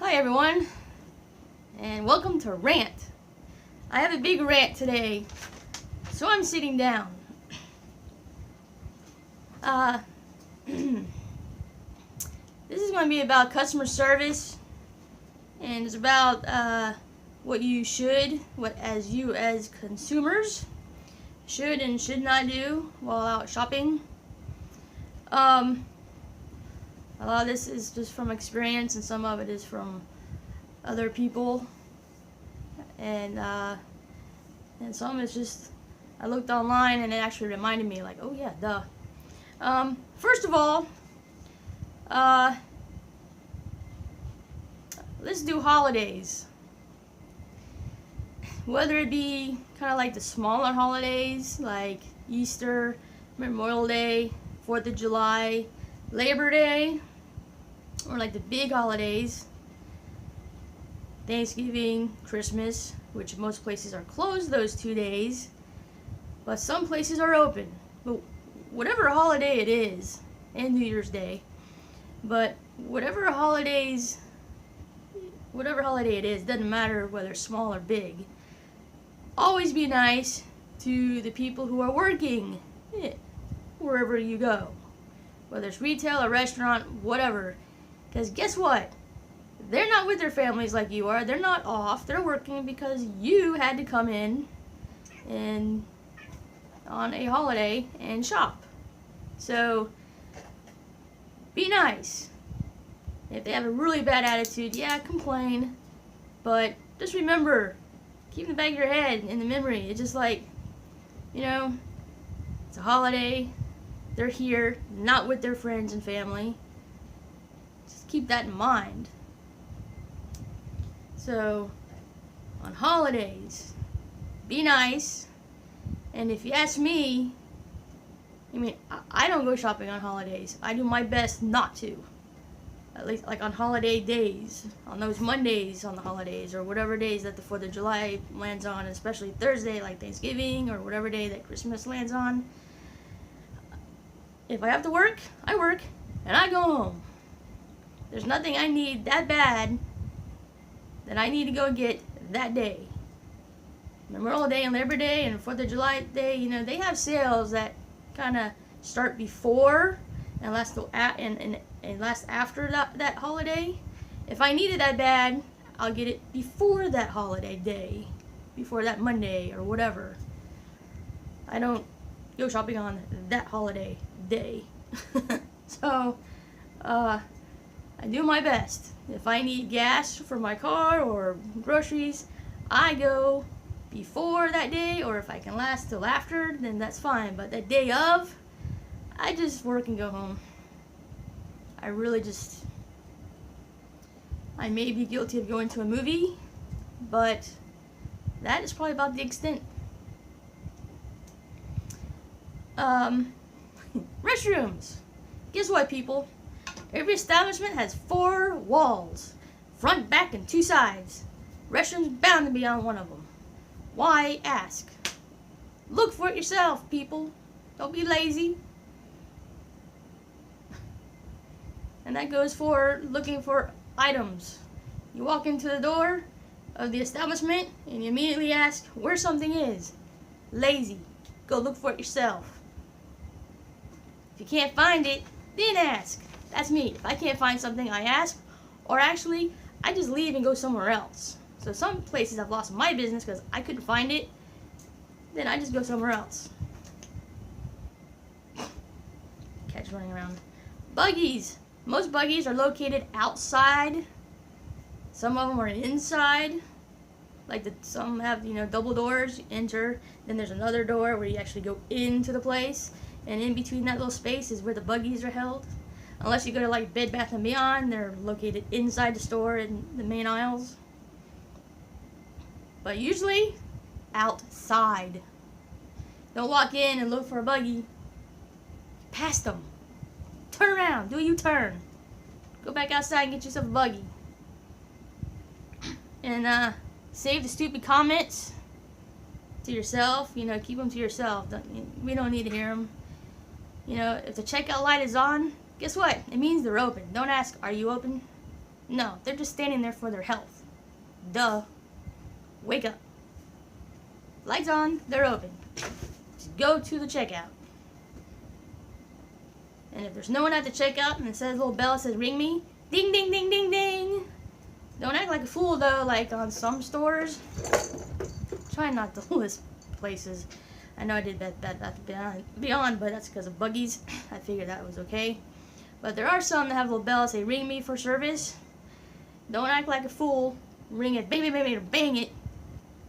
Hi everyone, and welcome to Rant. I have a big rant today, so I'm sitting down. This is going to be about customer service, and it's about what you should, as consumers, should and should not do while out shopping. A lot of this is just from experience, and some of it is from other people, and some of it's just I looked online and it actually reminded me, like, oh yeah, duh. First of all, let's do holidays. Whether it be kind of like the smaller holidays like Easter, Memorial Day, 4th of July, Labor Day, or like the big holidays, Thanksgiving, Christmas, which most places are closed those 2 days, but some places are open. But whatever holiday it is, and New Year's Day, but whatever holiday it is, doesn't matter whether it's small or big, always be nice to the people who are working wherever you go, whether it's retail or restaurant, whatever. Because guess what? They're not with their families like you are. They're not off. They're working because you had to come in and on a holiday and shop. So be nice. If they have a really bad attitude, yeah, complain. But just remember, keep in the back of your head, in the memory. It's just like, it's a holiday. They're here, not with their friends and family. Just keep that in mind. So, on holidays, be nice. And if you ask me, I don't go shopping on holidays. I do my best not to. At least, like on holiday days, on those Mondays on the holidays, or whatever days that the 4th of July lands on, especially Thursday, like Thanksgiving, or whatever day that Christmas lands on. If I have to work, I work, and I go home. There's nothing I need that bad that I need to go get that day. Memorial Day and Labor Day and 4th of July Day, they have sales that kind of start before and last after that holiday. If I need it that bad, I'll get it before that holiday day, before that Monday or whatever. I don't go shopping on that holiday day. So, I do my best. If I need gas for my car or groceries, I go before that day, or if I can last till after, then that's fine. But that day of, I just work and go home. I may be guilty of going to a movie, but that is probably about the extent. Restrooms. Guess what, people? Every establishment has 4 walls, front, back, and 2 sides. Restrooms bound to be on one of them. Why ask? Look for it yourself, people. Don't be lazy. And that goes for looking for items. You walk into the door of the establishment and you immediately ask where something is. Lazy. Go look for it yourself. If you can't find it, then ask. That's me. If I can't find something, I ask. Or actually, I just leave and go somewhere else. So some places I've lost my business because I couldn't find it. Then I just go somewhere else. Cat's running around. Buggies. Most buggies are located outside. Some of them are inside. Like some have, double doors. You enter. Then there's another door where you actually go into the place. And in between that little space is where the buggies are held. Unless you go to like Bed Bath & Beyond, they're located inside the store in the main aisles. But usually, outside. Don't walk in and look for a buggy. Pass them. Turn around. Do a U-turn. Go back outside and get yourself a buggy. And save the stupid comments to yourself. Keep them to yourself. We don't need to hear them. If the checkout light is on, guess what? It means they're open. Don't ask, are you open? No, they're just standing there for their health. Duh. Wake up. Lights on, they're open. Just go to the checkout. And if there's no one at the checkout and it says, little bell says ring me, ding ding ding ding ding. Don't act like a fool though, like on some stores. Try not to list places. I know I did that beyond, but that's because of buggies. I figured that was okay. But there are some that have a little bell that say ring me for service. Don't act like a fool. Ring it, bang, bang, bang, bang, bang it.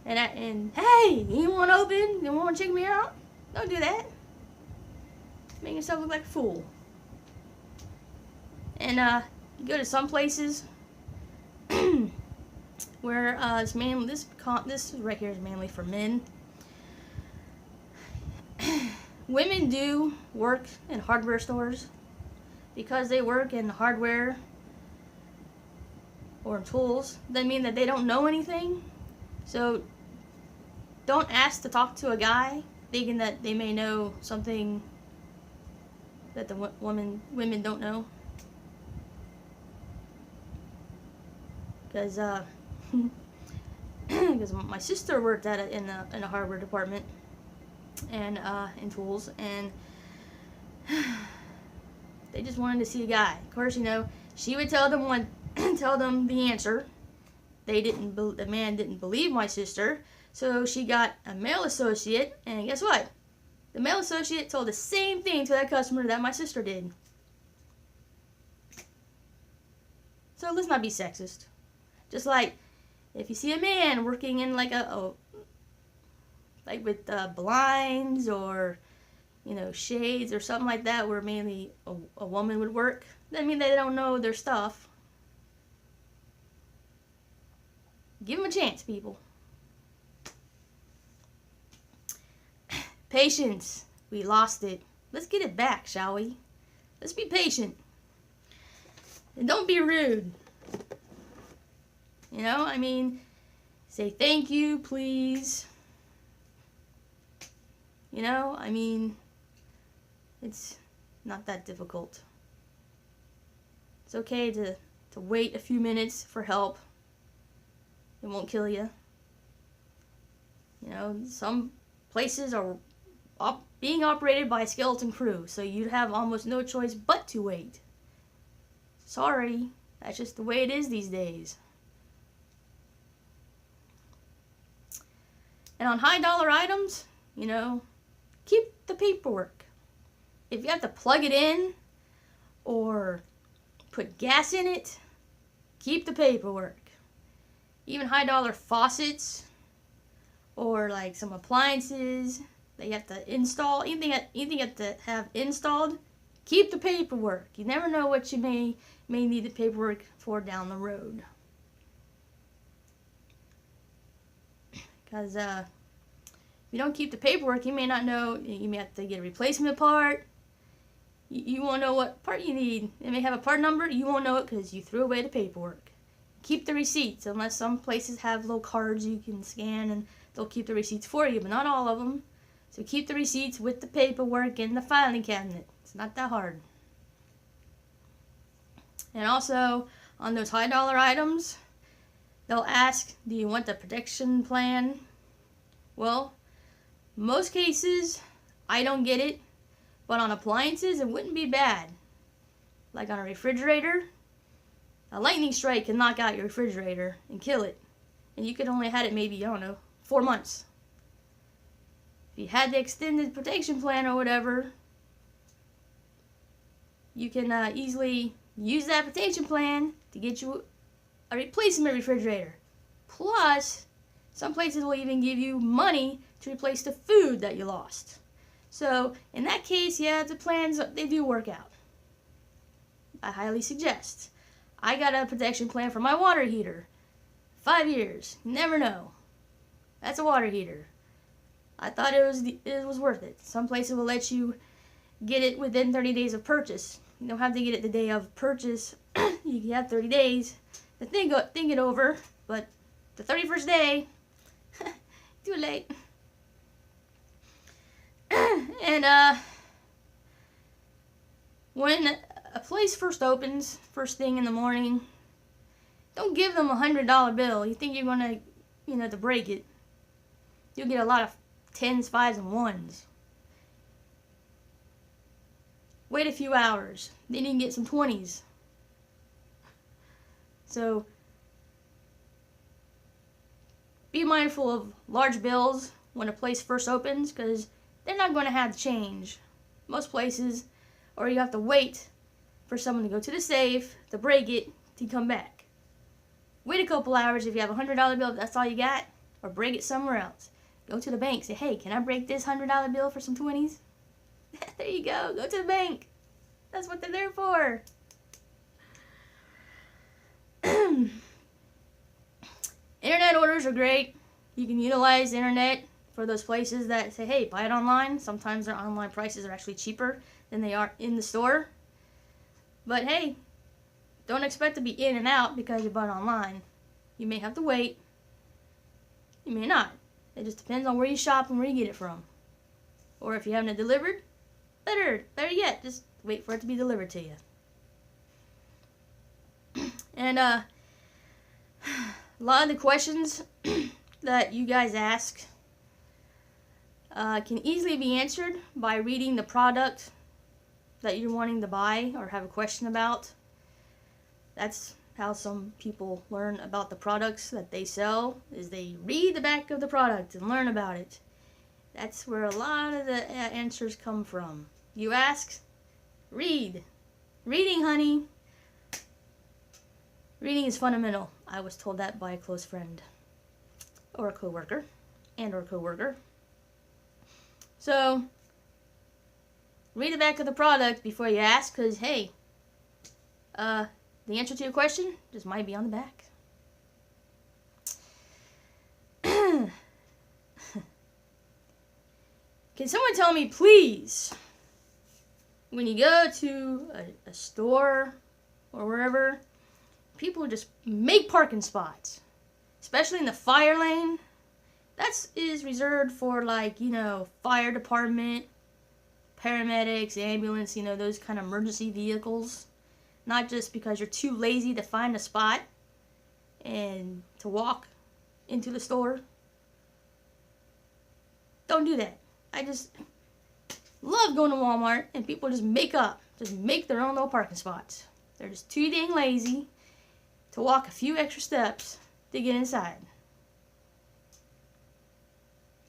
And hey, you want to open? You want to check me out? Don't do that. Make yourself look like a fool. And you go to some places where this right here is mainly for men. Women do work in hardware stores because they work in hardware or tools. Doesn't mean that they don't know anything. So don't ask to talk to a guy thinking that they may know something that the women don't know. Because because my sister worked in a hardware department and in tools, and they just wanted to see a guy. Of course, you know, she would tell them the answer. The man didn't believe my sister, so she got a male associate, and guess what? The male associate told the same thing to that customer that my sister did. So let's not be sexist. Just like if you see a man working in like like with blinds or, you know, shades or something like that, where mainly a woman would work, doesn't mean they don't know their stuff. Give them a chance, people. Patience. We lost it. Let's get it back, shall we? Let's be patient. And don't be rude. You know, I mean, say thank you, please. You know, I mean, it's not that difficult. It's okay to wait a few minutes for help. It won't kill you. You know, some places are being operated by a skeleton crew, so you'd have almost no choice but to wait. Sorry, that's just the way it is these days. And on high dollar items, you know, keep the paperwork. If you have to plug it in or put gas in it, keep the paperwork. Even high dollar faucets or like some appliances that you have to install, anything you have to have installed, keep the paperwork. You never know what you may need the paperwork for down the road. Because if you don't keep the paperwork, you may not know, you may have to get a replacement part. You won't know what part you need. It may have a part number, you won't know it because you threw away the paperwork. Keep the receipts, unless some places have little cards you can scan and they'll keep the receipts for you, but not all of them. So keep the receipts with the paperwork in the filing cabinet. It's not that hard. And also, on those high dollar items, they'll ask, do you want the protection plan? Well, most cases, I don't get it, but on appliances, it wouldn't be bad. Like on a refrigerator, a lightning strike can knock out your refrigerator and kill it. And you could only had it maybe, I don't know, 4 months. If you had the extended protection plan or whatever, you can easily use that protection plan to get you a replacement refrigerator. Plus, some places will even give you money to replace the food that you lost. So, in that case, yeah, the plans, they do work out. I highly suggest. I got a protection plan for my water heater. 5 years. You never know. That's a water heater. I thought it was worth it. Some places will let you get it within 30 days of purchase. You don't have to get it the day of purchase. You can have 30 days to think it over, but the 31st day, too late. And when a place first opens, first thing in the morning, don't give them $100 bill. You think you're gonna, to break it. You'll get a lot of 10s, 5s, and 1s. Wait a few hours. Then you can get some 20s. So, be mindful of large bills when a place first opens, because they're not going to have change. Most places, or you have to wait for someone to go to the safe, to break it, to come back. Wait a couple hours if you have a $100 bill, if that's all you got, or break it somewhere else. Go to the bank, say, hey, can I break this $100 bill for some 20s? There you go, go to the bank. That's what they're there for. Internet orders are great. You can utilize the internet for those places that say, hey, buy it online. Sometimes their online prices are actually cheaper than they are in the store. But hey, don't expect to be in and out because you bought it online. You may have to wait. You may not. It just depends on where you shop and where you get it from. Or if you're having it delivered, better yet, just wait for it to be delivered to you. And a lot of the questions that you guys ask can easily be answered by reading the product that you're wanting to buy or have a question about. That's how some people learn about the products that they sell, is they read the back of the product and learn about it. That's where a lot of the answers come from. You ask, read. Reading, honey. Reading is fundamental. I was told that by a close friend or a coworker or coworker. So, read the back of the product before you ask, because, hey, the answer to your question just might be on the back. Can someone tell me, please, when you go to a store or wherever, people just make parking spots, especially in the fire lane. That is reserved for, like, fire department, paramedics, ambulance, those kind of emergency vehicles. Not just because you're too lazy to find a spot and to walk into the store. Don't do that. I just love going to Walmart and people just make their own little parking spots. They're just too dang lazy to walk a few extra steps to get inside.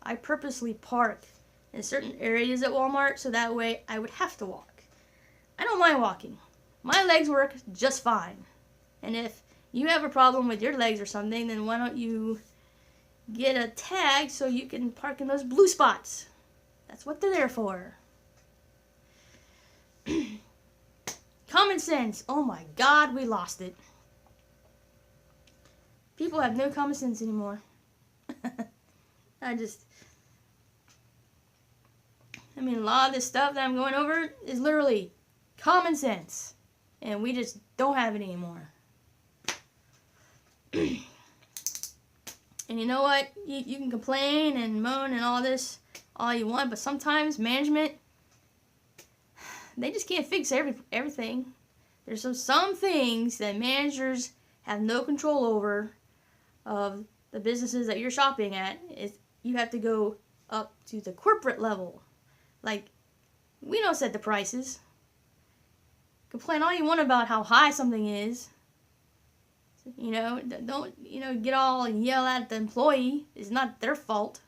I purposely park in certain areas at Walmart so that way I would have to walk. I don't mind walking. My legs work just fine. And if you have a problem with your legs or something, then why don't you get a tag so you can park in those blue spots? That's what they're there for. Common sense. Oh my God, we lost it. People have no common sense anymore. A lot of this stuff that I'm going over is literally common sense. And we just don't have it anymore. And you know what? You can complain and moan and all this all you want, but sometimes management, they just can't fix everything. There's some things that managers have no control over of the businesses that you're shopping at. You have to go up to the corporate level. Like, we don't set the prices. Complain all you want about how high something is. Don't, get all and yell at the employee. It's not their fault.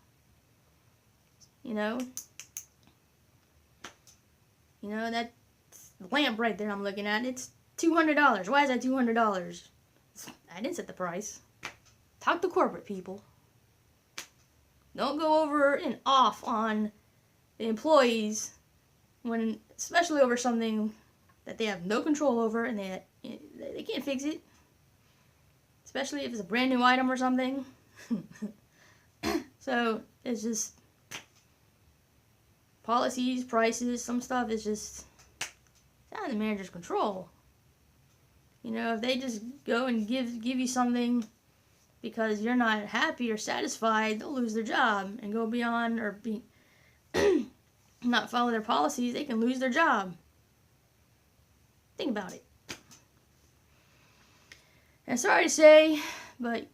That lamp right there I'm looking at, it's $200. Why is that $200? I didn't set the price. Talk to corporate people. Don't go over and off on the employees especially over something that they have no control over and they can't fix it. Especially if it's a brand new item or something. So, it's just policies, prices, some stuff is just out of the manager's control. If they just go and give you something because you're not happy or satisfied, they'll lose their job and go beyond or not follow their policies. They can lose their job. Think about it. And sorry to say, but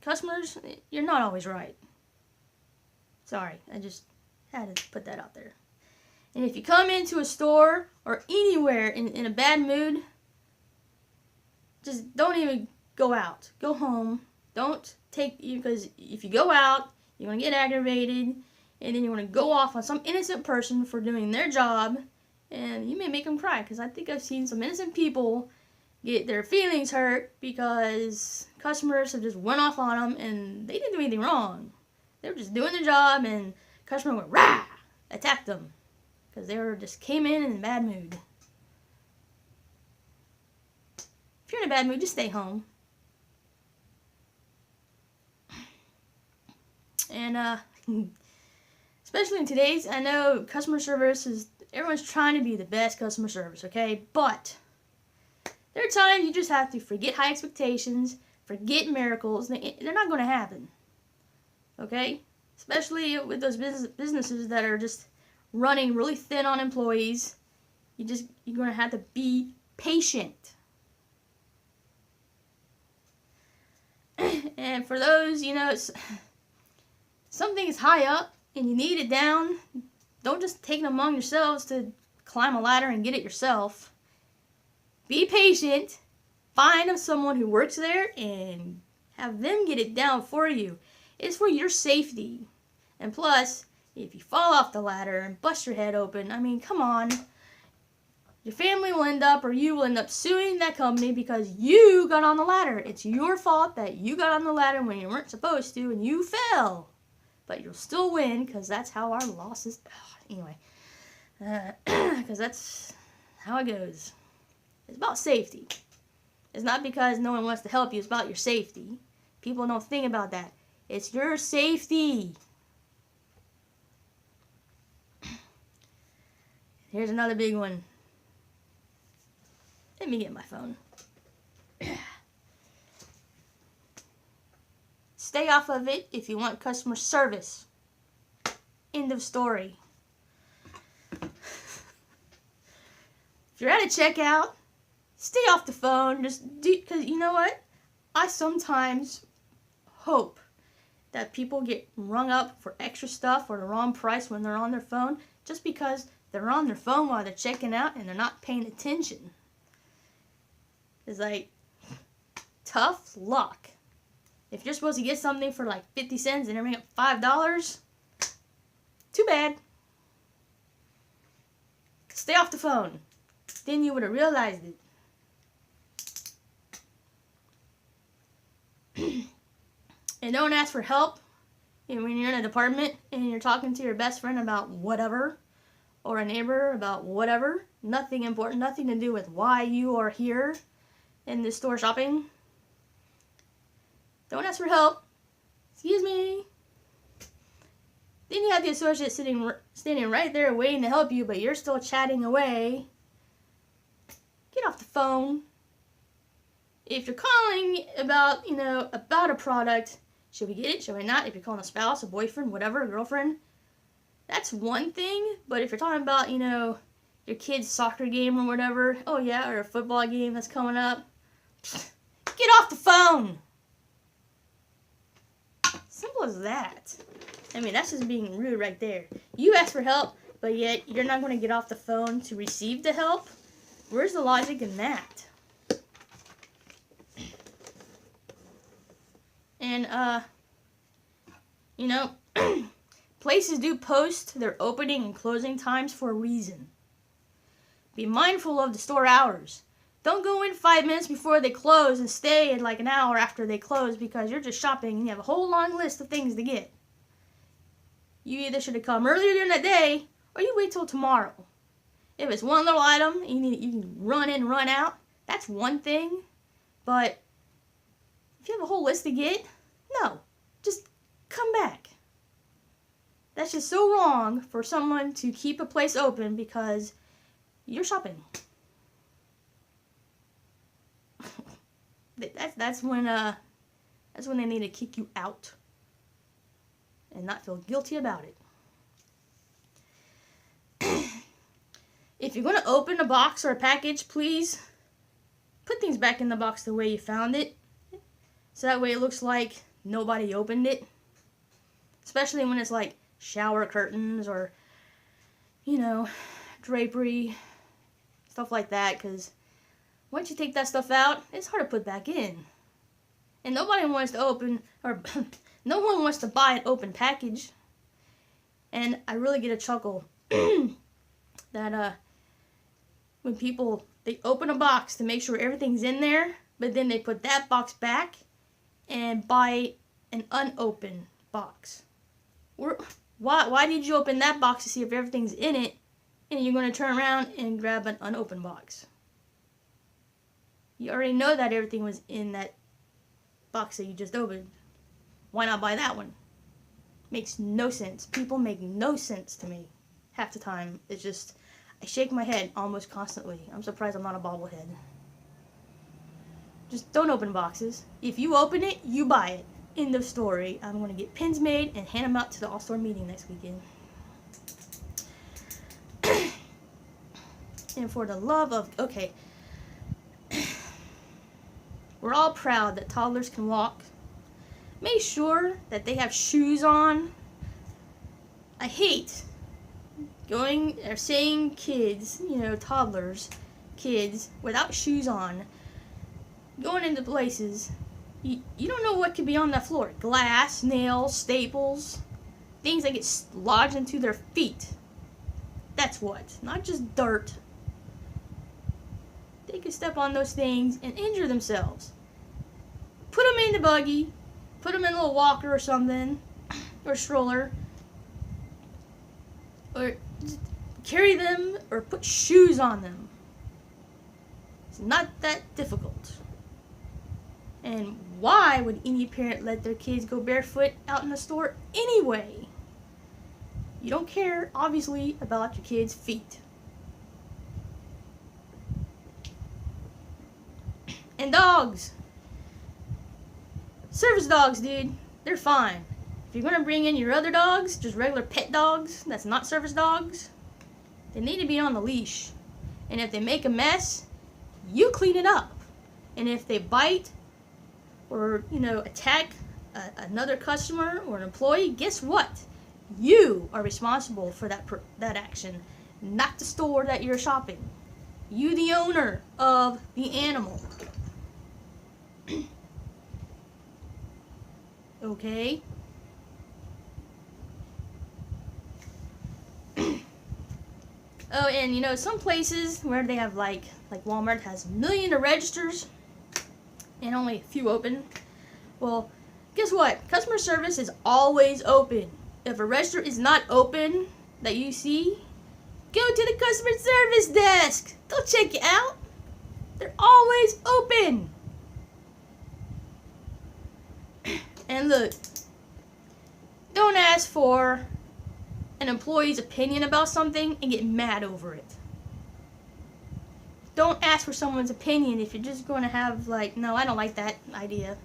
customers, you're not always right. Sorry, I just had to put that out there. And if you come into a store or anywhere in a bad mood, just don't even go out. Go home. Don't take, because if you go out, you're going to get aggravated, and then you're going to go off on some innocent person for doing their job, and you may make them cry, because I think I've seen some innocent people get their feelings hurt because customers have just went off on them, and they didn't do anything wrong. They were just doing their job, and customer went, rah, attacked them, because they were just came in a bad mood. If you're in a bad mood, just stay home. And especially in today's, I know customer service is, everyone's trying to be the best customer service, okay? But there are times you just have to forget high expectations, forget miracles. They're not going to happen, okay? Especially with those businesses that are just running really thin on employees. You're going to have to be patient. And for those, something is high up and you need it down, don't just take it among yourselves to climb a ladder and get it yourself. Be patient. Find someone who works there and have them get it down for you. It's for your safety. And plus, if you fall off the ladder and bust your head open, I mean, come on. Your family will end up, or you will end up suing that company because you got on the ladder. It's your fault that you got on the ladder when you weren't supposed to and you fell. But you'll still win because that's how our losses... Anyway, because that's how it goes. It's about safety. It's not because no one wants to help you. It's about your safety. People don't think about that. It's your safety. Here's another big one. Let me get my phone. Stay off of it if you want customer service. End of story. If you're at a checkout, stay off the phone. Because you know what? I sometimes hope that people get rung up for extra stuff or the wrong price when they're on their phone just because they're on their phone while they're checking out and they're not paying attention. It's like, tough luck. If you're supposed to get something for like 50 cents and they're making $5, too bad. Stay off the phone. Then you would have realized it. And don't ask for help when you're in a department and you're talking to your best friend about whatever, or a neighbor about whatever. Nothing important, nothing to do with why you are here in the store shopping. Don't ask for help. Excuse me. Then you have the associate standing right there waiting to help you, but you're still chatting away. Get off the phone. If you're calling about, about a product, should we get it? Should we not? If you're calling a spouse, a boyfriend, whatever, a girlfriend, that's one thing. But if you're talking about, your kid's soccer game or whatever, oh yeah, or a football game that's coming up, get off the phone. Simple as that. I mean, that's just being rude right there. You ask for help, but yet you're not going to get off the phone to receive the help. Where's the logic in that? And, places do post their opening and closing times for a reason. Be mindful of the store hours. Don't go in 5 minutes before they close and stay like an hour after they close because you're just shopping and you have a whole long list of things to get. You either should have come earlier during that day or you wait till tomorrow. If it's one little item you can run in, run out, that's one thing. But if you have a whole list to get, no, just come back. That's just so wrong for someone to keep a place open because you're shopping. That's when they need to kick you out and not feel guilty about it. If you're going to open a box or a package, please put things back in the box the way you found it. So that way it looks like nobody opened it. Especially when it's like shower curtains or, you know, drapery, stuff like that. Because once you take that stuff out, it's hard to put back in. And nobody wants to open, or no one wants to buy an open package. And I really get a chuckle that when people, they open a box to make sure everything's in there, but then they put that box back and buy an unopened box. Why did you open that box to see if everything's in it, and you're going to turn around and grab an unopened box? You already know that everything was in that box that you just opened. Why not buy that one? Makes no sense. People make no sense to me. Half the time, it's just, I shake my head almost constantly. I'm surprised I'm not a bobblehead. Just don't open boxes. If you open it, you buy it. End of story. I'm going to get pins made and hand them out to the All-Star meeting next weekend. And for the love of, okay, we're all proud that toddlers can walk. Make sure that they have shoes on. I hate going or seeing kids, you know, toddlers, kids without shoes on, going into places. You don't know what could be on that floor. Glass, nails, staples, things that get lodged into their feet. That's what, not just dirt. They could step on those things and injure themselves. Put them in the buggy, put them in a little walker or something, or stroller, or just carry them, or put shoes on them. It's not that difficult. And why would any parent let their kids go barefoot out in the store anyway? You don't care, obviously, about your kids' feet. And dogs. Service dogs, dude. They're fine. If you're going to bring in your other dogs, just regular pet dogs, that's not service dogs, they need to be on the leash. And if they make a mess, you clean it up. And if they bite or, you know, attack another customer or an employee, guess what? You are responsible for that action, not the store that you're shopping. You, the owner of the animal. Okay? Oh, and you know, some places where they have like Walmart has millions of registers and only a few open. Well, guess what? Customer service is always open. If a register is not open that you see, go to the customer service desk. They'll check you out. They're always open. And look, don't ask for an employee's opinion about something and get mad over it. Don't ask for someone's opinion if you're just going to have like, no, I don't like that idea.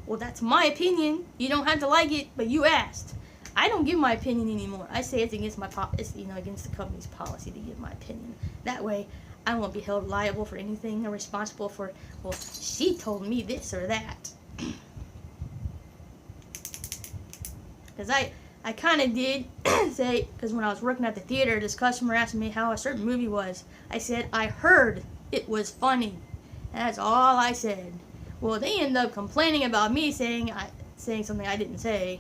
Well, that's my opinion. You don't have to like it, but you asked. I don't give my opinion anymore. I say it's against against the company's policy to give my opinion. That way, I won't be held liable for anything or responsible for, well, she told me this or that. Because I kind of did say, because when I was working at the theater, this customer asked me how a certain movie was. I said, I heard it was funny. And that's all I said. Well, they ended up complaining about me saying something I didn't say.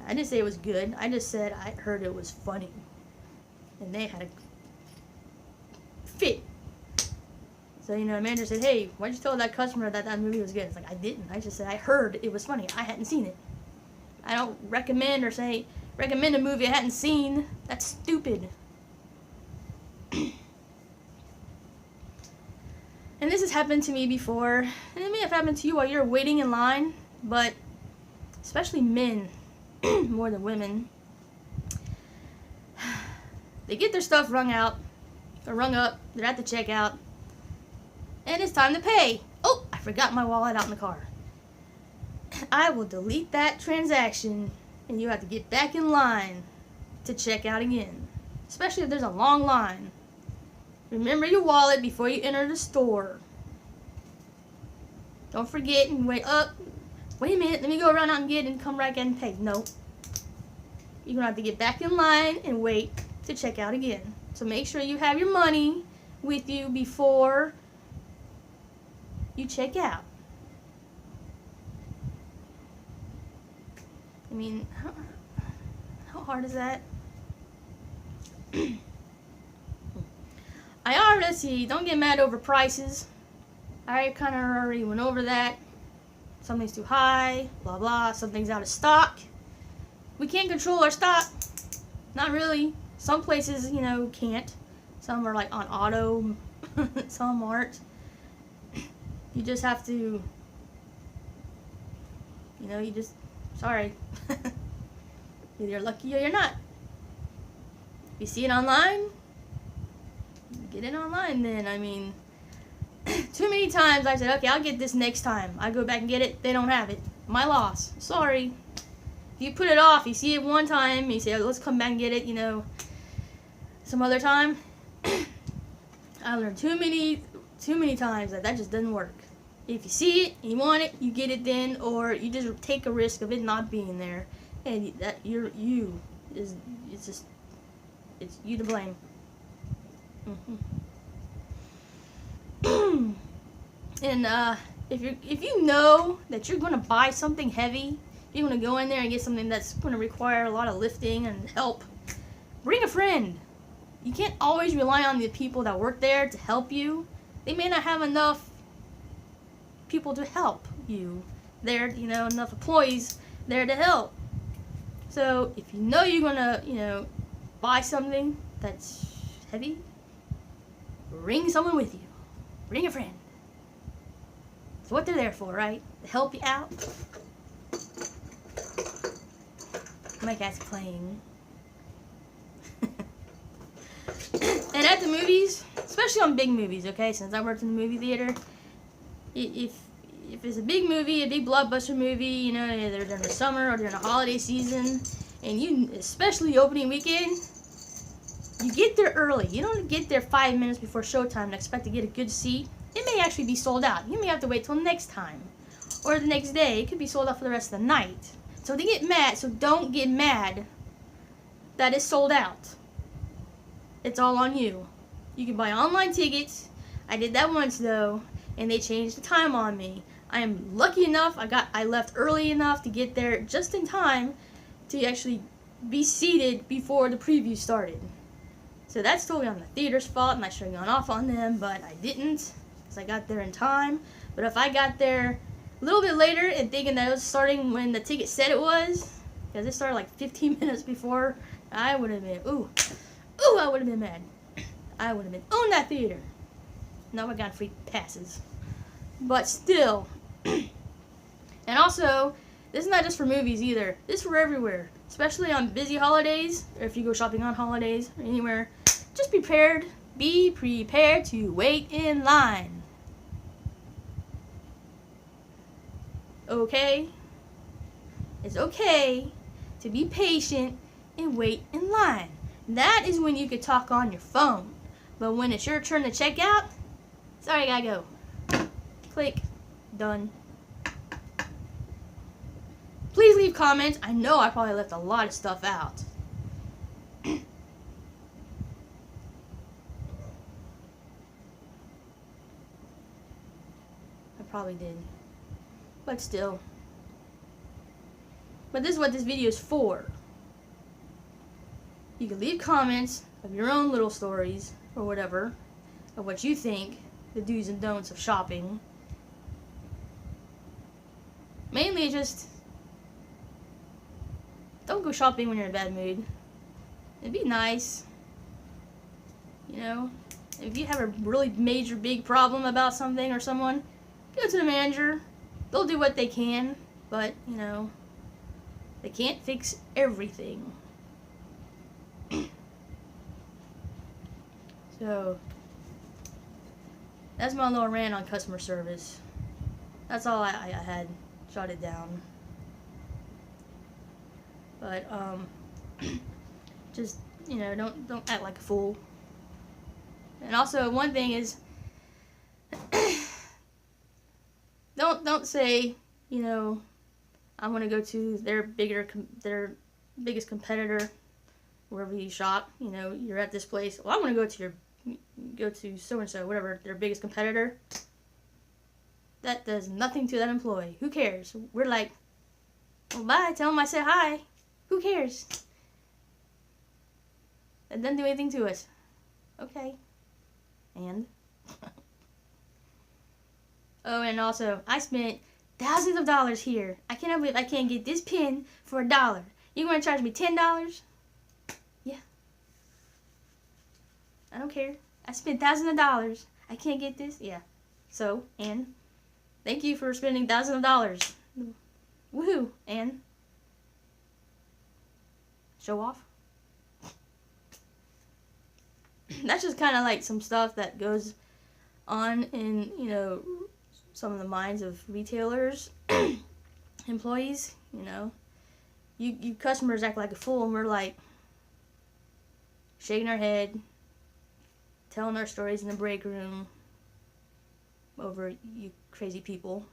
I didn't say it was good. I just said I heard it was funny. And they had a fit. So, you know, the manager said, hey, why'd you tell that customer that that movie was good? It's like, I didn't. I just said I heard it was funny. I hadn't seen it. I don't recommend a movie I hadn't seen. That's stupid. And this has happened to me before. And it may have happened to you while you're waiting in line. But especially men, more than women, they get their stuff rung up. They're at the checkout. And it's time to pay. Oh, I forgot my wallet out in the car. I will delete that transaction and you have to get back in line to check out again. Especially if there's a long line. Remember your wallet before you enter the store. Don't forget and wait up. Wait a minute, let me go around out and get it and come back and pay. No. You're going to have to get back in line and wait to check out again. So make sure you have your money with you before you check out. I mean, how hard is that? Let's see, don't get mad over prices. I kind of already went over that. Something's too high, blah blah, something's out of stock. We can't control our stock. Not really. Some places, you know, can't. Some are like on auto, some aren't. You just have to, you know, sorry. Either you're lucky or you're not. If you see it online, get it online then. I mean, too many times I said, okay, I'll get this next time. I go back and get it, they don't have it. My loss. Sorry. If you put it off, you see it one time, you say, oh, let's come back and get it, you know, some other time. I learned too many times that just doesn't work. If you see it, you want it, you get it then, or you just take a risk of it not being there, and that it's you to blame. And if you know that you're gonna buy something heavy, you're gonna go in there and get something that's gonna require a lot of lifting and help, bring a friend. You can't always rely on the people that work there to help you. They may not have enough people to help you there, you know, enough employees there to help. So if you know you're gonna, you know, buy something that's heavy, bring someone with you. Bring a friend. That's what they're there for, right? To help you out. My cat's playing. And at the movies, especially on big movies, okay, since I worked in the movie theater, if it's a big movie, a big blockbuster movie, you know, either during the summer or during the holiday season, and you, especially opening weekend, you get there early. You don't get there 5 minutes before showtime and expect to get a good seat. It may actually be sold out. You may have to wait till next time. Or the next day. It could be sold out for the rest of the night. So don't get mad that it's sold out. It's all on you. You can buy online tickets. I did that once though, and they changed the time on me. I am lucky enough, I left early enough to get there just in time to actually be seated before the preview started. So that's totally on the theater's fault, and I should have gone off on them, but I didn't, because I got there in time. But if I got there a little bit later and thinking that it was starting when the ticket said it was, because it started like 15 minutes before, I would have been, I would have been mad. I would have been on that theater. No, I got free passes. But still. And also, this is not just for movies either. This is for everywhere. Especially on busy holidays, or if you go shopping on holidays, or anywhere. Just prepared. Be prepared to wait in line. Okay? It's okay to be patient and wait in line. That is when you could talk on your phone. But when it's your turn to check out, sorry, I gotta go. Click. Done. Please leave comments. I know I probably left a lot of stuff out. I probably did. But still. But this is what this video is for. You can leave comments of your own little stories or whatever of what you think the do's and don'ts of shopping. Mainly just don't go shopping when you're in a bad mood. It'd be nice. You know, if you have a really major big problem about something or someone, go to the manager. They'll do what they can, but you know, they can't fix everything. So that's my little rant on customer service. That's all I had jotted down. But just, you know, don't act like a fool. And also one thing is don't say, you know, I'm gonna go to their biggest competitor, wherever you shop. You know, you're at this place. Well, I'm gonna go to so and so, whatever their biggest competitor. That does nothing to that employee. Who cares? We're like, well, bye. Tell them I said hi. Who cares? It doesn't do anything to us. Okay. And oh, and also, I spent thousands of dollars here. I cannot believe I can't get this pen for $1. You gonna charge me $10? Yeah. I don't care. I spent thousands of dollars. I can't get this? Yeah. So, and thank you for spending thousands of dollars. Woohoo. And show off. That's just kind of like some stuff that goes on in, you know, some of the minds of retailers, employees, you know. You customers act like a fool, and we're like shaking our head, telling our stories in the break room over you crazy people.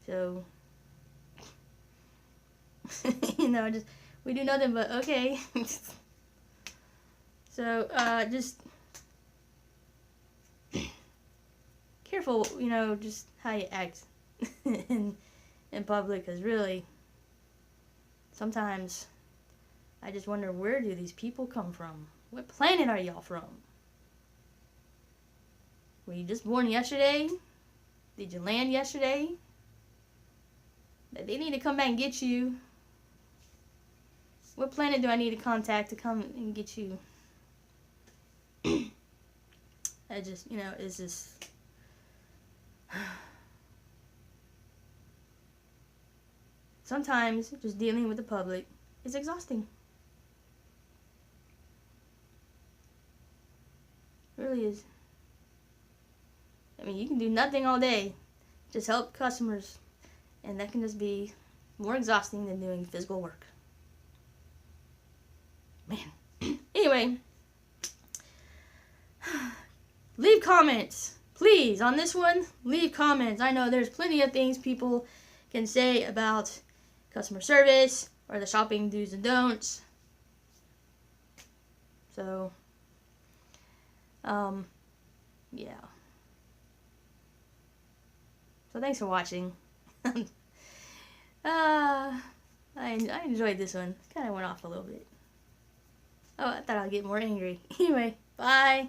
So, you know, just we do nothing but okay. So, just careful, you know, just how you act in public, because really, sometimes I just wonder, where do these people come from? What planet are y'all from? Were you just born yesterday? Did you land yesterday? They need to come back and get you. What planet do I need to contact to come and get you? I just, you know, it's just... Sometimes just dealing with the public is exhausting. It really is. I mean, you can do nothing all day, just help customers, and that can just be more exhausting than doing physical work. Man. Anyway, leave comments, please, on this one. Leave comments. I know there's plenty of things people can say about customer service or the shopping do's and don'ts. So, yeah. So thanks for watching. I enjoyed this one. Kind of went off a little bit. Oh, I thought I'd get more angry. Anyway, bye.